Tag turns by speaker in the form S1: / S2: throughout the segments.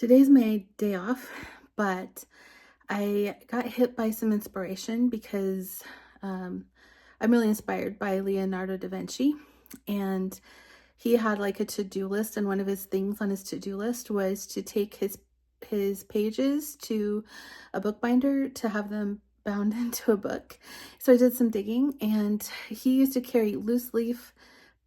S1: Today's my day off, but I got hit by some inspiration because I'm really inspired by Leonardo da Vinci, and he had like a to-do list, and one of his things on his to-do list was to take his pages to a bookbinder to have them bound into a book. So I did some digging, and he used to carry loose leaf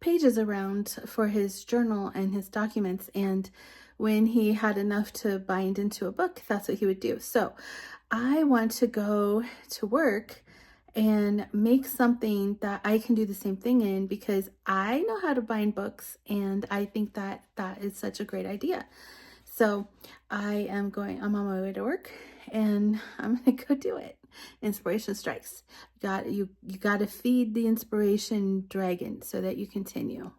S1: pages around for his journal and his documents, and when he had enough to bind into a book, that's what he would do. So I want to go to work and make something that I can do the same thing in, because I know how to bind books and I think that that is such a great idea. So I'm on my way to work and I'm gonna go do it. Inspiration strikes. You got to feed the inspiration dragon so that you continue.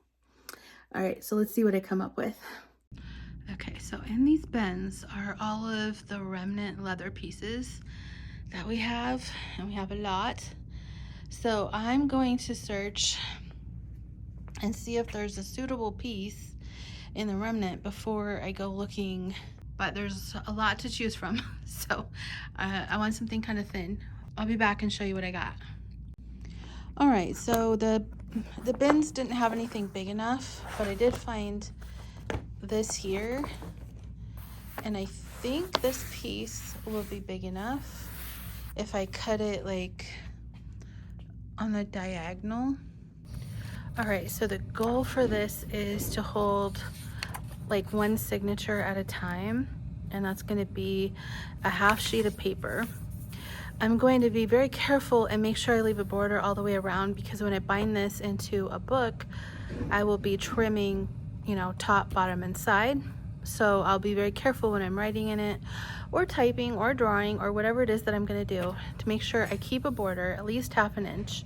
S1: All right, so let's see what I come up with. Okay, so in these bins are all of the remnant leather pieces that we have, and we have a lot. So I'm going to search and see if there's a suitable piece in the remnant before I go looking, but there's a lot to choose from. So I want something kind of thin. I'll be back and show you what I got. All right, so the bins didn't have anything big enough, but I did find this here, and I think this piece will be big enough if I cut it like on the diagonal. All right, so the goal for this is to hold like one signature at a time, and that's going to be a half sheet of paper. I'm going to be very careful and make sure I leave a border all the way around, because when I bind this into a book, I will be trimming, top, bottom, and side. So I'll be very careful when I'm writing in it or typing or drawing or whatever it is that I'm going to do, to make sure I keep a border at least ½ inch.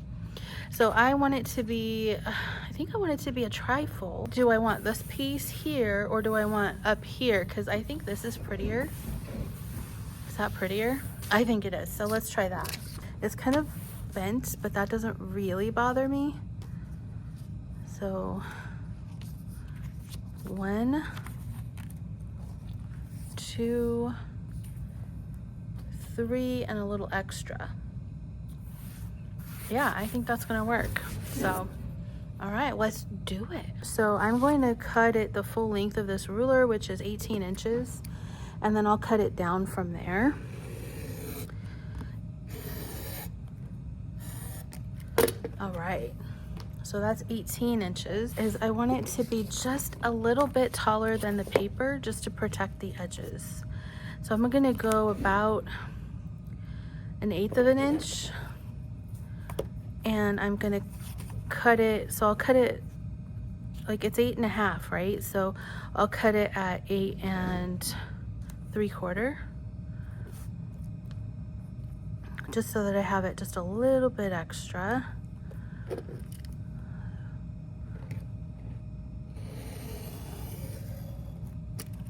S1: So I want it to be, I think I want it to be a trifold. Do I want this piece here or do I want up here? Because I think this is prettier. Is that prettier? I think it is. So let's try that. It's kind of bent, but that doesn't really bother me. So 1, 2, 3, and a little extra. Yeah, I think that's gonna work. So, all right, let's do it. So I'm going to cut it the full length of this ruler, which is 18 inches, and then I'll cut it down from there. All right, so that's 18 inches. I want it to be just a little bit taller than the paper, just to protect the edges. So I'm gonna go about 1/8 of an inch, and I'm gonna cut it, so I'll cut it like it's 8.5, right? So I'll cut it at 8 3/4, just so that I have it just a little bit extra.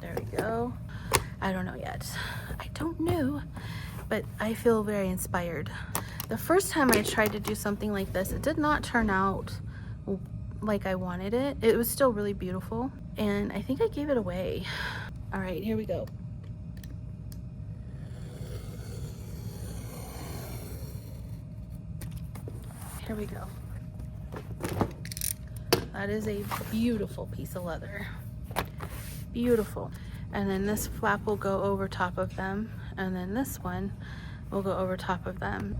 S1: There we go. I don't know yet. I don't know, but I feel very inspired. The first time I tried to do something like this, it did not turn out like I wanted it. It was still really beautiful, and I think I gave it away. All right, here we go. Here we go. That is a beautiful piece of leather. Beautiful. And then this flap will go over top of them, and then this one will go over top of them.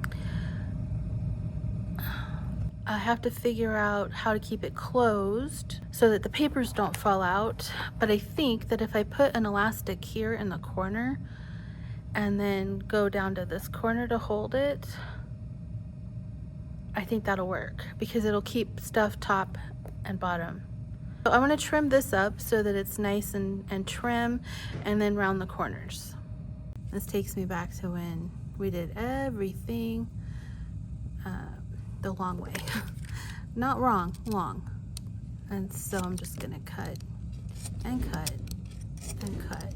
S1: I have to figure out how to keep it closed so that the papers don't fall out, but I think that if I put an elastic here in the corner and then go down to this corner to hold it, I think that'll work, because it'll keep stuff top and bottom. So I want to trim this up so that it's nice and trim, and then round the corners. This takes me back to when we did everything the long way. Not wrong, long. And so I'm just gonna cut and cut and cut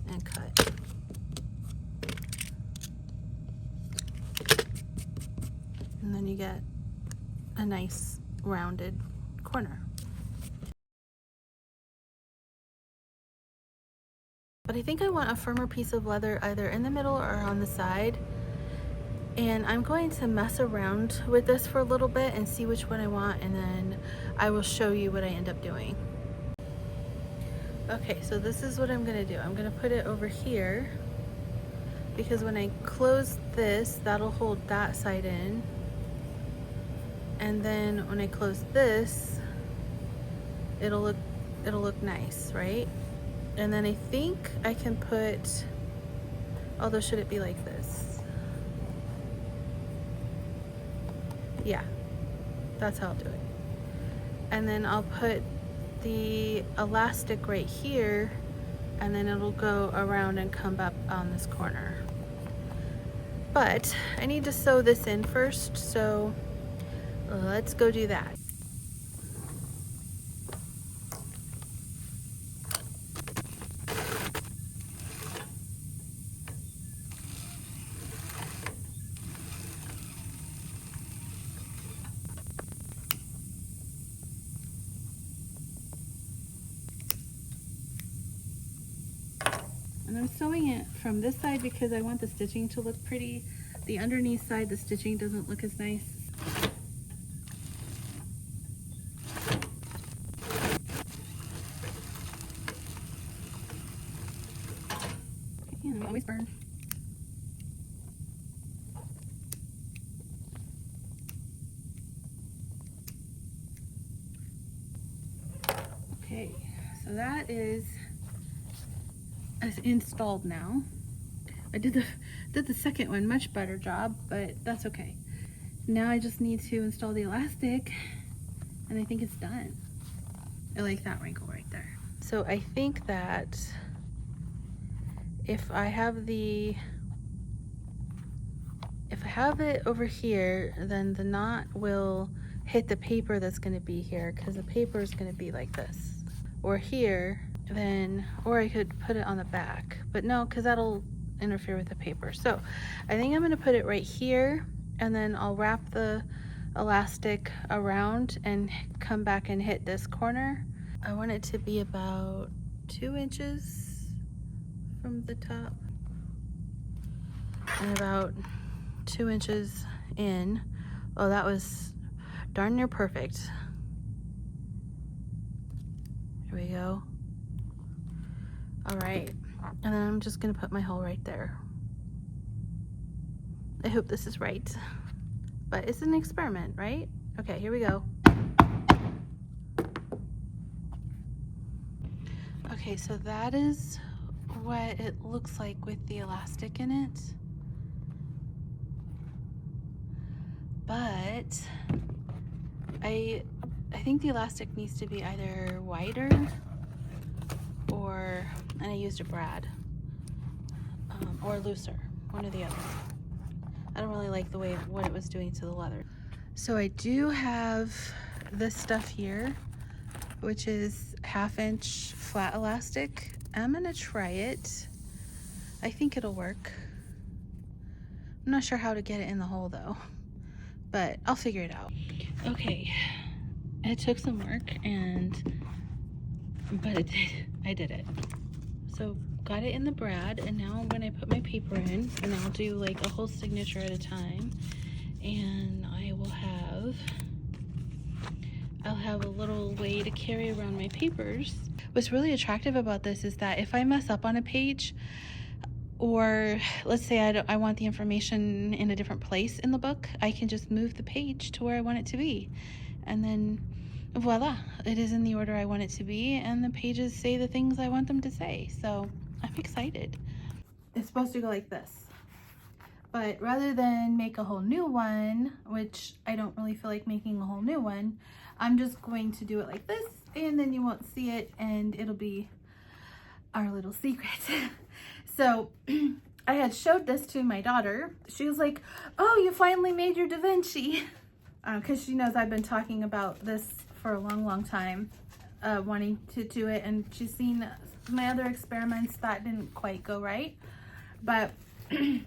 S1: and cut. And then you get a nice rounded corner. But I think I want a firmer piece of leather either in the middle or on the side. And I'm going to mess around with this for a little bit and see which one I want, and then I will show you what I end up doing. Okay, so this is what I'm gonna do. I'm gonna put it over here because when I close this, that'll hold that side in. And then when I close this, it'll look nice, right? And then I think I can put, although should it be like this? Yeah, that's how I'll do it. And then I'll put the elastic right here, and then it'll go around and come up on this corner. But I need to sew this in first, so let's go do that. And I'm sewing it from this side because I want the stitching to look pretty. The underneath side, the stitching doesn't look as nice. And we always burn. Okay, so that is installed now. I did the second one much better job, but that's okay. Now I just need to install the elastic, and I think it's done. I like that wrinkle right there. So I think that if I have it over here, then the knot will hit the paper that's going to be here, because the paper is going to be like this, or here. Then, or I could put it on the back, but no, because that'll interfere with the paper. So I think I'm going to put it right here, and then I'll wrap the elastic around and come back and hit this corner. I want it to be about 2 inches from the top and about 2 inches in. Oh, that was darn near perfect. Here we go. All right, and then I'm just gonna put my hole right there. I hope this is right, but it's an experiment, right? Okay, here we go. Okay, so that is what it looks like with the elastic in it. But I think the elastic needs to be either wider or, and I used a brad, or looser, one or the other. I don't really like the way what it was doing to the leather. So I do have this stuff here, which is 1/2 inch flat elastic. I'm gonna try it. I think it'll work. I'm not sure how to get it in the hole though, but I'll figure it out. Okay, it took some work, but it did. I did it. So got it in the brad, and now when I put my paper in, and I'll do like a whole signature at a time, and I'll have a little way to carry around my papers. What's really attractive about this is that if I mess up on a page, or let's say I want the information in a different place in the book, I can just move the page to where I want it to be, and then voila, it is in the order I want it to be, and the pages say the things I want them to say. So I'm excited. It's supposed to go like this, but rather than make a whole new one, which I don't really feel like making a whole new one, I'm just going to do it like this, and then you won't see it, and it'll be our little secret. So I had showed this to my daughter. She was like, oh, you finally made your Da Vinci. Because she knows I've been talking about this for a long time, wanting to do it, and she's seen my other experiments that didn't quite go right, but I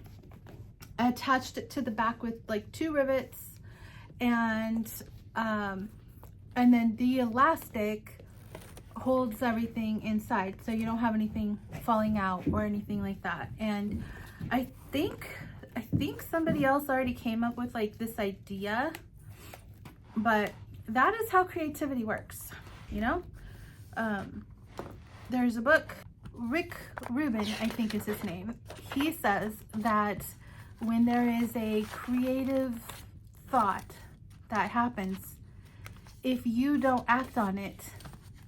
S1: attached it to the back with like 2 rivets, and then the elastic holds everything inside, so you don't have anything falling out or anything like that. And I think somebody else already came up with like this idea, but that is how creativity works, you know? There's a book, Rick Rubin, I think is his name. He says that when there is a creative thought that happens, if you don't act on it,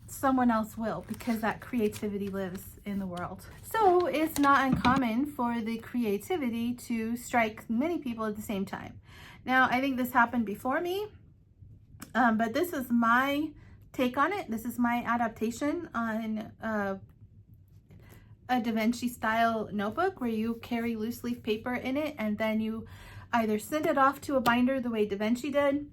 S1: someone else will, because that creativity lives in the world. So it's not uncommon for the creativity to strike many people at the same time. Now, I think this happened before me, but this is my take on it. This is my adaptation on a Da Vinci style notebook where you carry loose leaf paper in it, and then you either send it off to a binder the way Da Vinci did,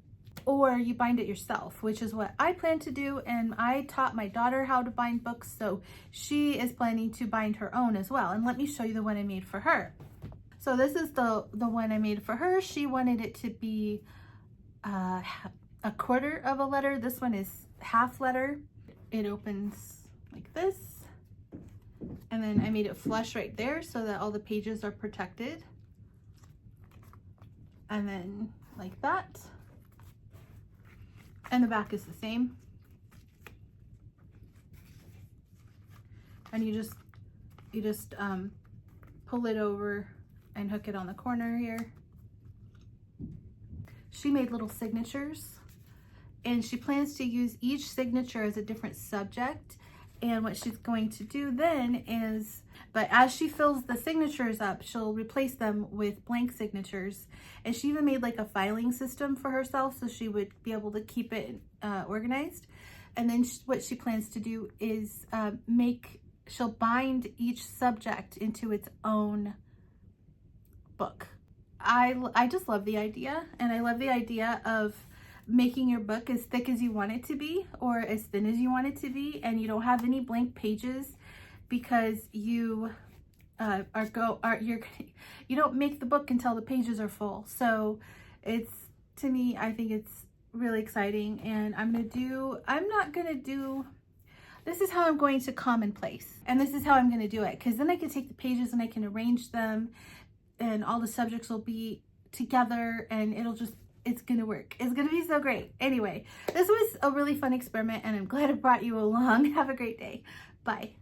S1: or you bind it yourself, which is what I plan to do. And I taught my daughter how to bind books, so she is planning to bind her own as well. And let me show you the one I made for her. So this is the one I made for her. She wanted it to be a quarter of a letter. This one is half letter. It opens like this, and then I made it flush right there so that all the pages are protected, and then like that. And the back is the same. And you just pull it over and hook it on the corner here. She made little signatures, and she plans to use each signature as a different subject. And what she's going to do then is, but as she fills the signatures up, she'll replace them with blank signatures. And she even made like a filing system for herself so she would be able to keep it organized. And then what she plans to do is she'll bind each subject into its own book. I just love the idea, and I love the idea of making your book as thick as you want it to be or as thin as you want it to be, and you don't have any blank pages because you you don't make the book until the pages are full. So to me, I think it's really exciting, and this is how I'm going to Commonplace, and this is how I'm going to do it, because then I can take the pages and I can arrange them, and all the subjects will be together, and it's going to work. It's going to be so great. Anyway, this was a really fun experiment, and I'm glad I brought you along. Have a great day. Bye.